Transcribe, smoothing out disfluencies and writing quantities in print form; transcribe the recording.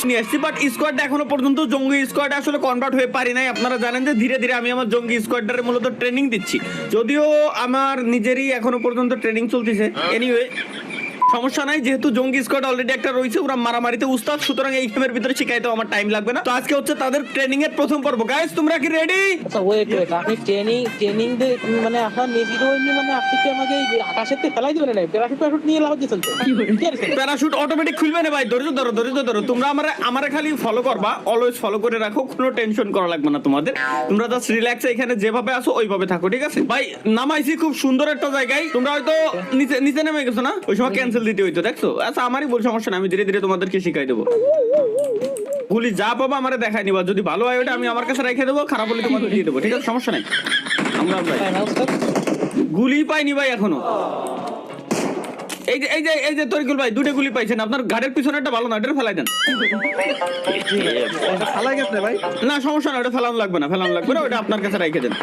নিয়ে আসছি, বাট স্কোয়াডটা এখনো পর্যন্ত জঙ্গি স্কোয়াডে আসলে কনভার্ট হয়ে পারি নাই। আপনারা জানেন যে ধীরে ধীরে আমি আমার জঙ্গি স্কোয়াডটারে মূলত ট্রেনিং দিচ্ছি, যদিও আমার নিজেরই এখনো পর্যন্ত ট্রেনিং চলতেছে। এনিওয়ে সমস্যা নাই, যেহেতু জঙ্গি স্কোয়াড অলরেডি একটা রয়েছে, ওরা মারামারিতে উস্তাদ, সুতরাং এই গেমের ভিতরে শিখাইতেও আমার টাইম লাগবে না। তো আজকে হচ্ছে তাদের ট্রেনিং এর প্রথম পর্ব। গাইস তোমরা কি রেডি? আচ্ছা ওয়েট আপনি ট্রেনিং মানে আপনার নিজের হয়নি, মানে আপনি কি আমাকে এই আকাশের থেকে ফেলাই দিবেন? না প্যারাশুট নিয়ে লাভ দিয়েছেন তো? প্যারাশুট অটোমেটিক খুলবে না ভাই, ধৈর্য ধরো। তোমরা আমারে খালি ফলো করবা, অলওয়েজ ফলো করে রাখো, কোনো টেনশন করা লাগবে না তোমাদের। তোমরা জাস্ট রিল্যাক্সে এখানে যেভাবে আসো ওইভাবে থাকো, ঠিক আছে ভাই? নামাইছি খুব সুন্দর একটা জায়গায়, তোমরা হয়তো নিচে নেমে গেছো না, ওই সময় ক্যান্সেল দিতে হইতো, দেখছো? আচ্ছা আমারই বল, সমস্যা না, আমি ধীরে ধীরে তোমাদেরকে শিখাই দেবো। গুলি যা পাবো আমারে দেখাই নিবা, যদি ভালো হয় ওটা আমি আমার কাছে রেখে দেবো, খারাপ হলে তোমাদের দিয়ে দেবো, ঠিক আছে? সমস্যা নাই। আমরা ভাই গুলি পাইনি ভাই এখনো। এই যে তরিকুল ভাই, দুটো গুলি পাইছেন, আপনার গাড়ির পিছনে একটা ভালো না, এটা ফেলাই দেন। ফালাই গেছে ভাই। না সমস্যা না, ওটা ফেলানো লাগবে না, ওটা আপনার কাছে রেখে দেন।